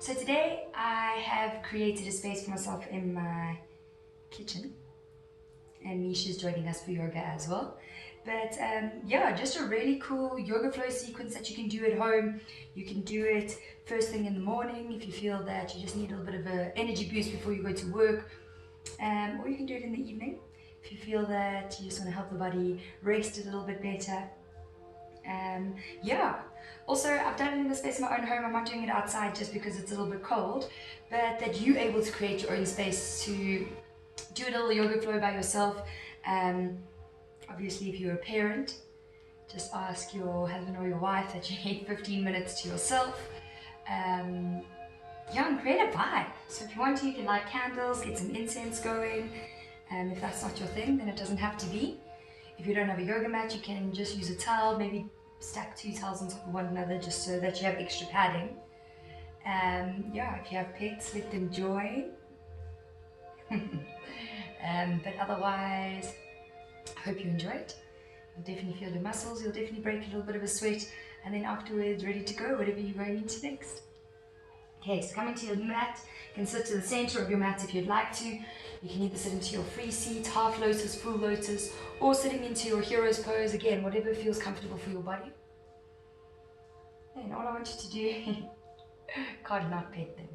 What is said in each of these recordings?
So today I have created a space for myself in my kitchen, and Misha's joining us for yoga as well. But yeah, just a really cool yoga flow sequence that you can do at home. You can do it first thing in the morning if you feel that you just need a little bit of an energy boost before you go to work, or you can do it in the evening if you feel that you just want to help the body rest a little bit better. Yeah, also I've done it in the space of my own home. I'm not doing it outside just because it's a little bit cold, but that you're able to create your own space to do a little yoga flow by yourself. Obviously if you're a parent, just ask your husband or your wife that you need 15 minutes to yourself. Yeah, and create a vibe. So if you want to, you can light candles, get some incense going. If that's not your thing, then it doesn't have to be. If you don't have a yoga mat, you can just use a towel, maybe stack 2 towels on top of one another just so that you have extra padding. Yeah, if you have pets, let them join. But otherwise, I hope you enjoy it. You'll definitely feel your muscles, you'll definitely break a little bit of a sweat, and then afterwards, ready to go, whatever you're going into next. Okay, so coming to your mat, you can sit to the center of your mat if you'd like to. You can either sit into your free seat, half lotus, full lotus, or sitting into your hero's pose, again, whatever feels comfortable for your body. And all I want you to do, can't not pet them.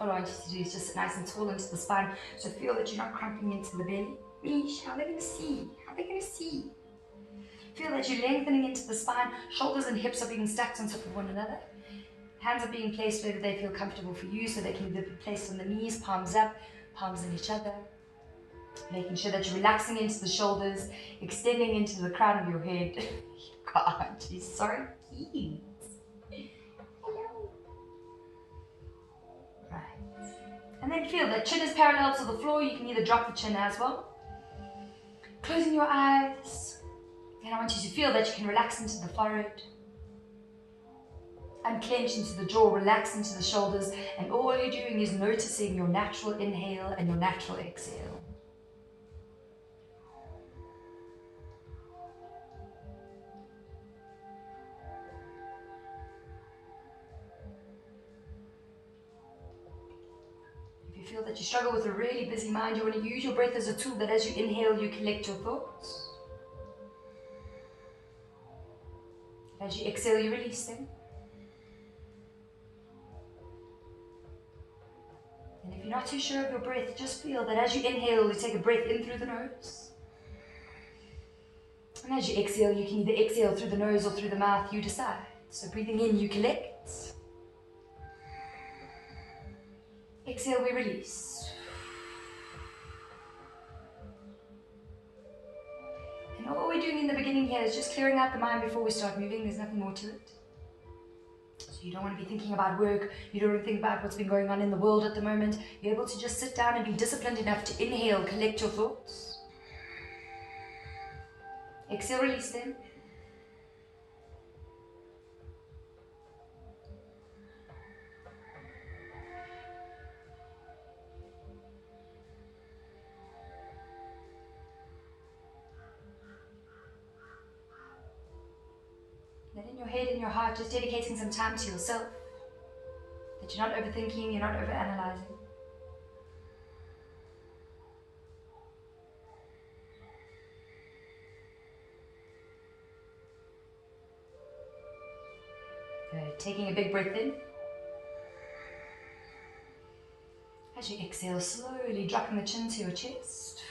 All I want you to do is just sit nice and tall into the spine, so feel that you're not crumping into the belly. Mish, how are they going to see? How are they going to see? Feel that you're lengthening into the spine, shoulders and hips are being stacked on top of one another. Hands are being placed wherever they feel comfortable for you, so they can either be placed on the knees, palms up, palms in each other. Making sure that you're relaxing into the shoulders, extending into the crown of your head. God, she's so cute. Hello. Right. And then feel that chin is parallel to the floor. You can either drop the chin as well. Closing your eyes. And I want you to feel that you can relax into the forehead. Unclench into the jaw, relax into the shoulders, and all you're doing is noticing your natural inhale and your natural exhale. If you feel that you struggle with a really busy mind, you want to use your breath as a tool that as you inhale, you collect your thoughts. As you exhale, you release them. And if you're not too sure of your breath, just feel that as you inhale, you take a breath in through the nose. And as you exhale, you can either exhale through the nose or through the mouth, you decide. So breathing in, you collect. Exhale, we release. And all we're doing in the beginning here is just clearing out the mind before we start moving. There's nothing more to it. So you don't want to be thinking about work, you don't want to think about what's been going on in the world at the moment. You're able to just sit down and be disciplined enough to inhale, collect your thoughts. Exhale, release them. Then in your head and your heart, just dedicating some time to yourself. That you're not overthinking, you're not overanalyzing. Good. Taking a big breath in. As you exhale, slowly dropping the chin to your chest.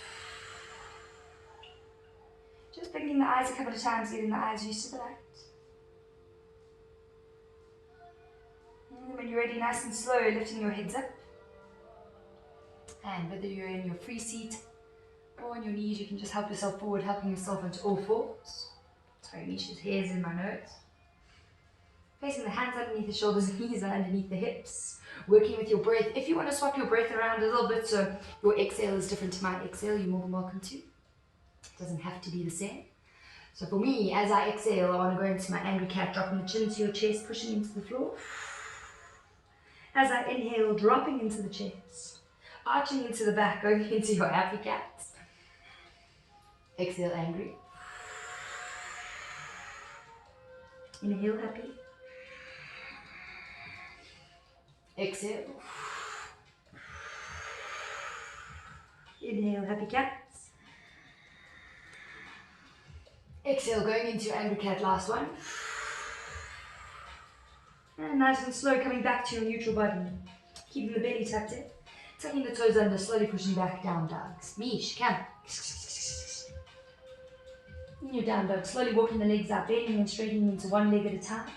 Just blinking the eyes a couple of times, getting the eyes used to the light. And when you're ready, nice and slow, lifting your heads up. And whether you're in your free seat or on your knees, you can just help yourself forward, helping yourself into all fours. Sorry, Misha's hair's in my nose. Placing the hands underneath the shoulders, knees are underneath the hips. Working with your breath. If you want to swap your breath around a little bit so your exhale is different to my exhale, you're more than welcome to. It doesn't have to be the same. So for me, as I exhale, I want to go into my angry cat, dropping the chin to your chest, pushing into the floor. As I inhale, dropping into the chest, arching into the back, going into your happy cat. Exhale, angry. Inhale, happy. Exhale. Inhale, happy cats. Exhale, going into your angry cat, last one. And nice and slow, coming back to your neutral body. Keeping the belly tucked in. Tucking the toes under, slowly pushing back, down dogs. Mish, come. In your down dog, slowly walking the legs out, bending and straightening into one leg at a time.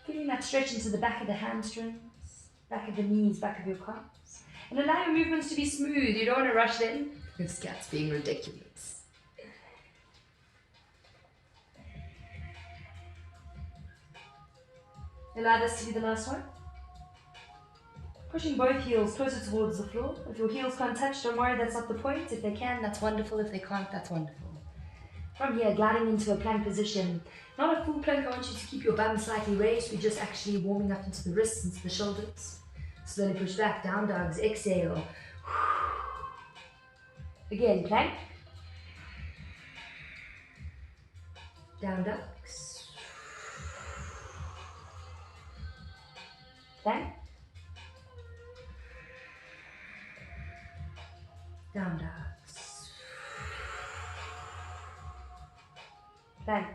Feeling that stretch into the back of the hamstrings, back of the knees, back of your calves. And allow your movements to be smooth. You don't want to rush them. This cat's being ridiculous. Allow this to be the last one. Pushing both heels closer towards the floor. If your heels can't touch, don't worry, that's not the point. If they can, that's wonderful. If they can't, that's wonderful. From here, gliding into a plank position. Not a full plank, I want you to keep your bum slightly raised. We're just actually warming up into the wrists, into the shoulders. Slowly push back, down dogs, exhale. Again, plank. Down dogs. Plank. Down dogs. Planks.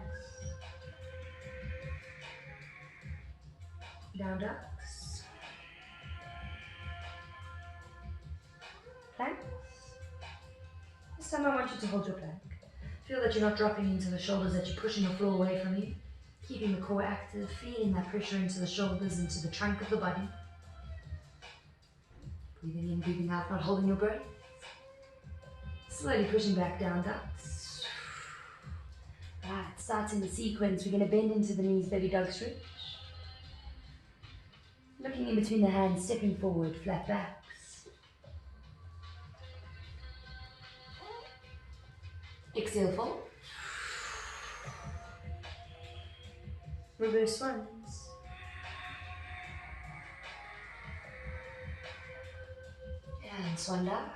Down dogs. Planks. This time I want you to hold your plank. Feel that you're not dropping into the shoulders, that you're pushing the floor away from you. Keeping the core active, feeling that pressure into the shoulders, into the trunk of the body. Breathing in, breathing out, not holding your breath. Slowly pushing back, down dogs. Right, starting the sequence, we're going to bend into the knees, baby dog stretch. Looking in between the hands, stepping forward, flat backs. Exhale, fold. Reverse swans. And swan down.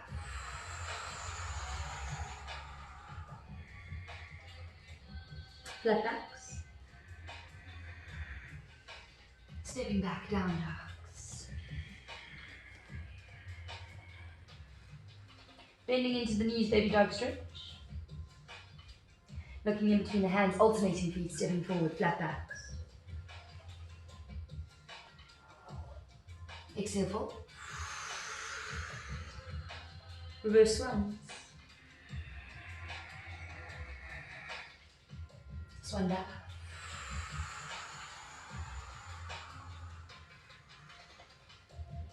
Flat backs. Stepping back, down dogs. Bending into the knees, baby dog stretch. Looking in between the hands, alternating feet, stepping forward, flat backs. Exhale, fold. Reverse swans. Swan down.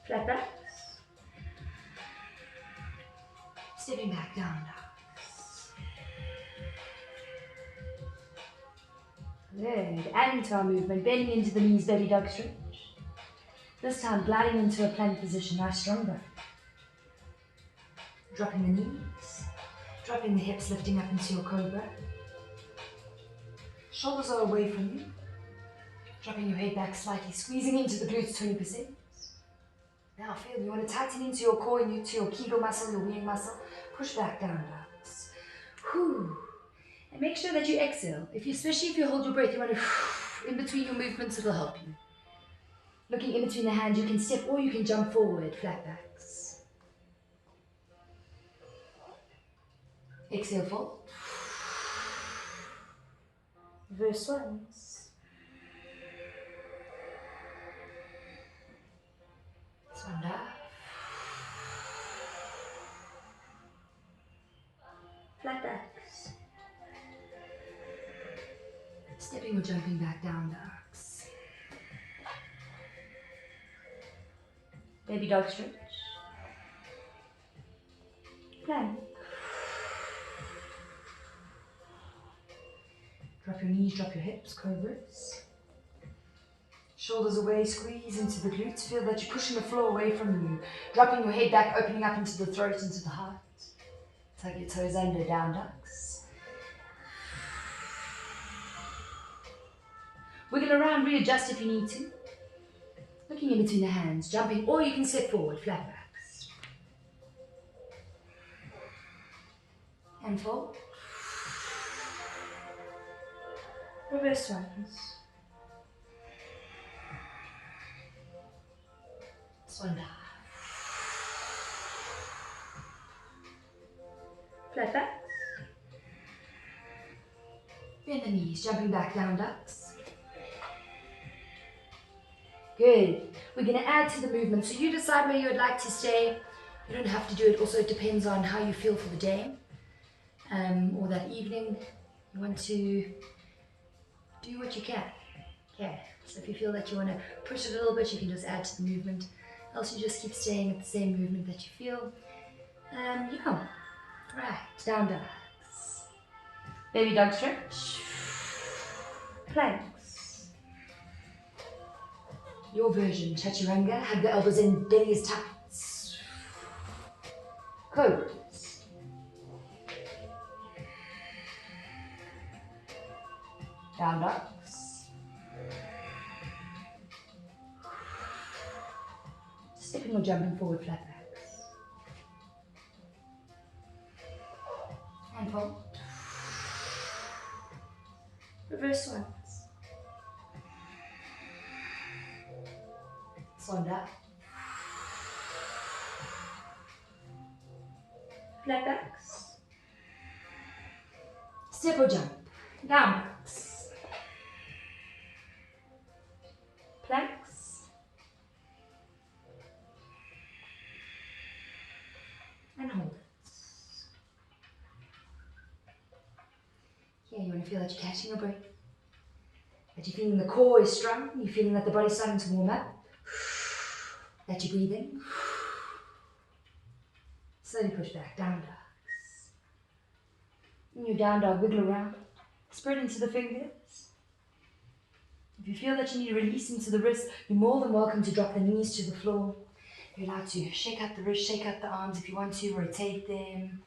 Flat backs. Stepping back, down dogs. Good. Adding to our movement, bending into the knees, baby dog stretch. This time, gliding into a plank position, nice strong breath. Dropping the knees, dropping the hips, lifting up into your cobra. Shoulders are away from you. Dropping your head back slightly, squeezing into the glutes 20%. Now feel, you want to tighten into your core and into your Kegel muscle, your wing muscle. Push back, down dogs. Whew. And make sure that you exhale. Especially if you hold your breath, you want to in between your movements, it'll help you. Looking in between the hands, you can step or you can jump forward, flat backs. Exhale, fold. Reverse swans. Swan down. Flat backs. Stepping or jumping back, down dogs. Baby dog stretch. Plank. Drop your knees, drop your hips, cobras. Shoulders away, squeeze into the glutes. Feel that you're pushing the floor away from you. Dropping your head back, opening up into the throat, into the heart. Tuck your toes under, down dogs. Wiggle around, readjust if you need to. Looking in between the hands, jumping, or you can step forward, flat backs. And fold. Reverse swans. Swan dive. Flat backs. Bend the knees, jumping back, down ducks. Good. We're going to add to the movement. So you decide where you would like to stay. You don't have to do it. Also, it depends on how you feel for the day or that evening. You want to do what you can. Okay. So if you feel that you want to push it a little bit, you can just add to the movement. Else you just keep staying at the same movement that you feel. Yeah. Right. Down ducks. Baby dog stretch. Planks. Your version, chaturanga. Hug the elbows in, belly is tight. Cobras. Down ducks. Stepping or jumping forward, flat backs. And fold. Reverse swans. Swan dive. Flat backs. Step or jump. Down ducks. Planks. And hold it. Here you want to feel that you're catching your breath. That you're feeling the core is strong. You're feeling that the body's starting to warm up. That you're breathing. Slowly push back, down ducks. In your down dog, wiggle around. Spread into the fingers. If you feel that you need to release into the wrists, you're more than welcome to drop the knees to the floor. You're allowed to shake out the wrists, shake out the arms if you want to, rotate them.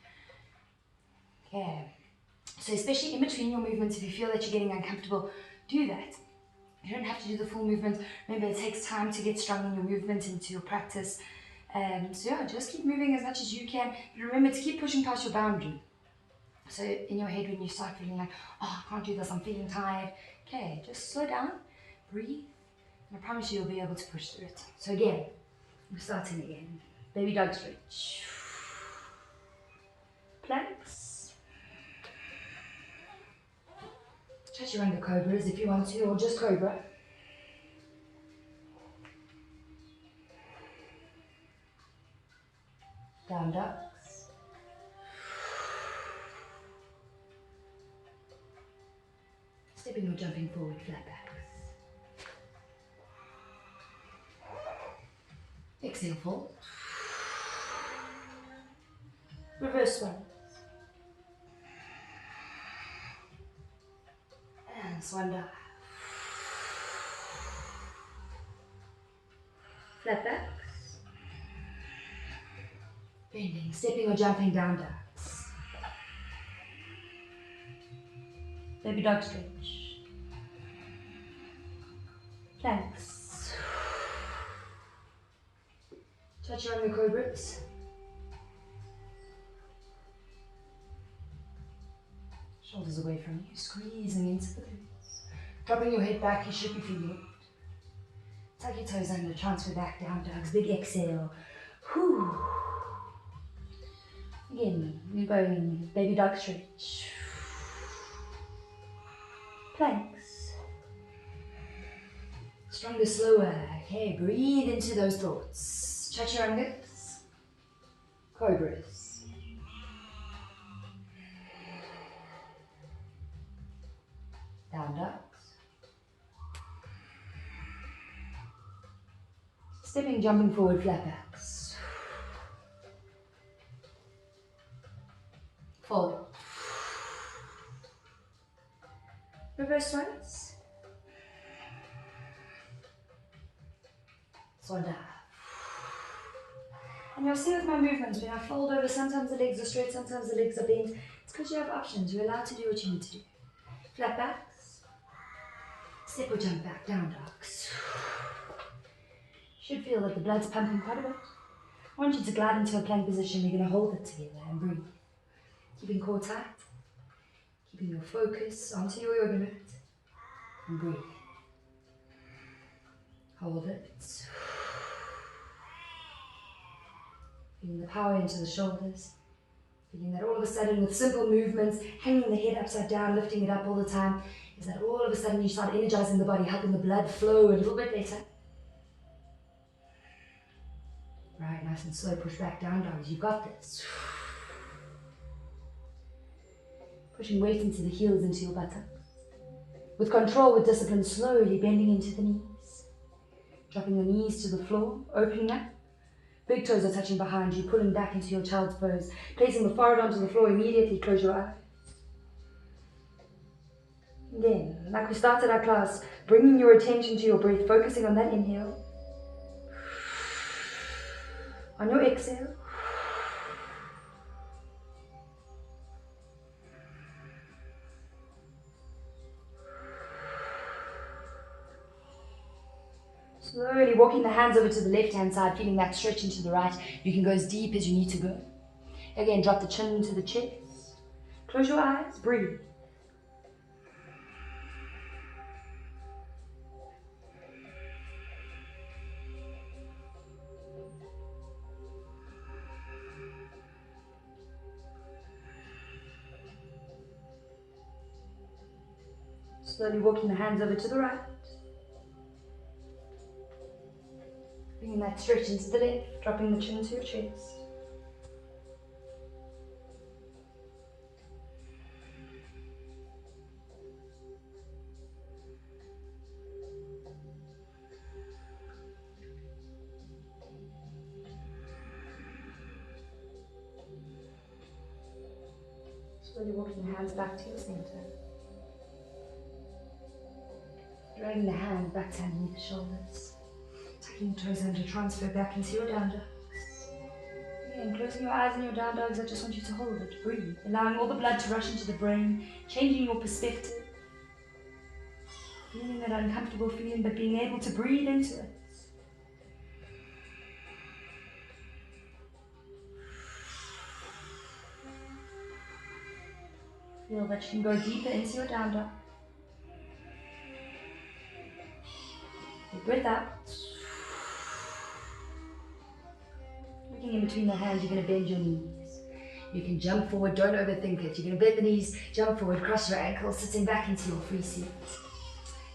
Okay. So especially in between your movements, if you feel that you're getting uncomfortable, do that. You don't have to do the full movement. Remember, it takes time to get strong in your movement, into your practice. So yeah, just keep moving as much as you can. But remember to keep pushing past your boundary. So in your head, when you start feeling like, oh, I can't do this, I'm feeling tired. Okay, just slow down, breathe, and I promise you, you'll be able to push through it. So again, we're starting again. Baby dog stretch. Planks. Chaturanga cobras if you want to, or just cobra. Down ducks. Stepping or jumping forward, flat backs. Exhale, fold. Reverse swans. And swan dive. Flat backs. Bending, stepping or jumping, down ducks. Baby dog stretch. Planks. Chaturanga cobras. Shoulders away from you, squeezing into the glutes. Dropping your head back, you should be feeling it. Tuck your toes under, transfer back, down dogs, big exhale. Whew. Again, we're going baby dog stretch. Planks. Stronger, slower. Okay, breathe into those thoughts. Chaturangas. Cobras. Down ducks. Stepping, jumping forward, flat backs. Fold. Reverse swans. Swan dive. And you'll see with my movements, when I fold over, sometimes the legs are straight, sometimes the legs are bent. It's because you have options. You're allowed to do what you need to do. Flat backs. Step or jump back, down dogs. Should feel that the blood's pumping quite a bit. I want you to glide into a plank position. You're going to hold it together and breathe. Keeping core tight. Keeping your focus onto your yoga mat. And breathe. Hold it. Feeling the power into the shoulders. Feeling that all of a sudden with simple movements, hanging the head upside down, lifting it up all the time, is that all of a sudden you start energizing the body, helping the blood flow a little bit better. Right, nice and slow, push back down, dogs. You've got this. Pushing weight into the heels, into your buttocks. With control, with discipline, slowly bending into the knees. Dropping the knees to the floor, opening up. Big toes are touching behind you, pulling back into your child's pose. Placing the forehead onto the floor, immediately close your eyes. Again, like we started our class, bringing your attention to your breath, focusing on that inhale. On your exhale. Slowly walking the hands over to the left-hand side, feeling that stretch into the right. You can go as deep as you need to go. Again, drop the chin into the chest. Close your eyes, breathe. Slowly walking the hands over to the right. Bringing that stretch into the left, dropping the chin into your chest. Slowly walking the hands back to your center. Dragging the hands back to underneath the shoulders. Tucking the toes under, transfer back into your down dogs. Again, closing your eyes and your down dogs, I just want you to hold it. Breathe, allowing all the blood to rush into the brain, changing your perspective. Feeling that uncomfortable feeling, but being able to breathe into it. Feel that you can go deeper into your down dog. Big breath out. Looking in between the hands, you're going to bend your knees. You can jump forward, don't overthink it. You're going to bend the knees, jump forward, cross your ankles, sitting back into your free seat.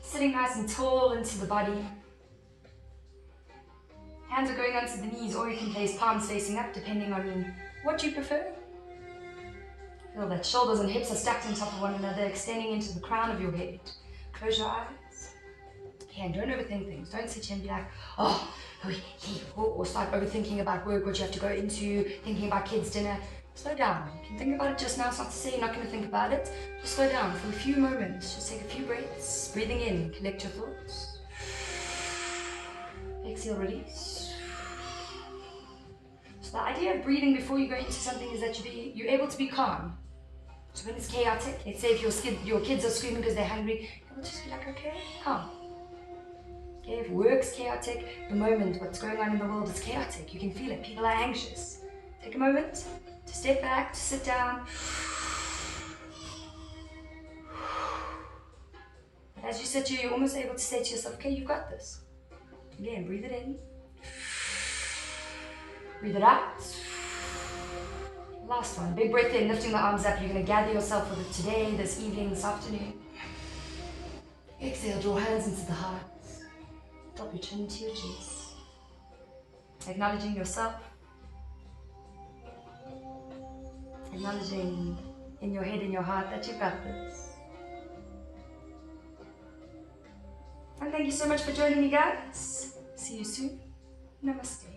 Sitting nice and tall into the body. Hands are going onto the knees, or you can place palms facing up, depending on what you prefer. Feel that shoulders and hips are stacked on top of one another, extending into the crown of your head. Close your eyes. Okay, and don't overthink things. Don't sit here and be like, or start overthinking about work, what you have to go into, thinking about kids' dinner. Slow down. You can think about it just now. It's not to say you're not going to think about it. Just slow down for a few moments. Just take a few breaths. Breathing in, collect your thoughts. Exhale, release. So the idea of breathing before you go into something is that you're able to be calm. So when it's chaotic, let's say if your kids are screaming because they're hungry, you'll just be like, okay, calm. Okay, if work's chaotic, the moment what's going on in the world is chaotic. You can feel it. People are anxious. Take a moment to step back, to sit down. But as you sit here, you're almost able to say to yourself, okay, you've got this. Again, breathe it in. Breathe it out. Last one. Big breath in, lifting the arms up. You're going to gather yourself with it today, this evening, this afternoon. Exhale, draw hands into the heart. Drop your chin into your chest. Acknowledging yourself. Acknowledging in your head, in your heart that you've got this. And thank you so much for joining me, guys. See you soon. Namaste.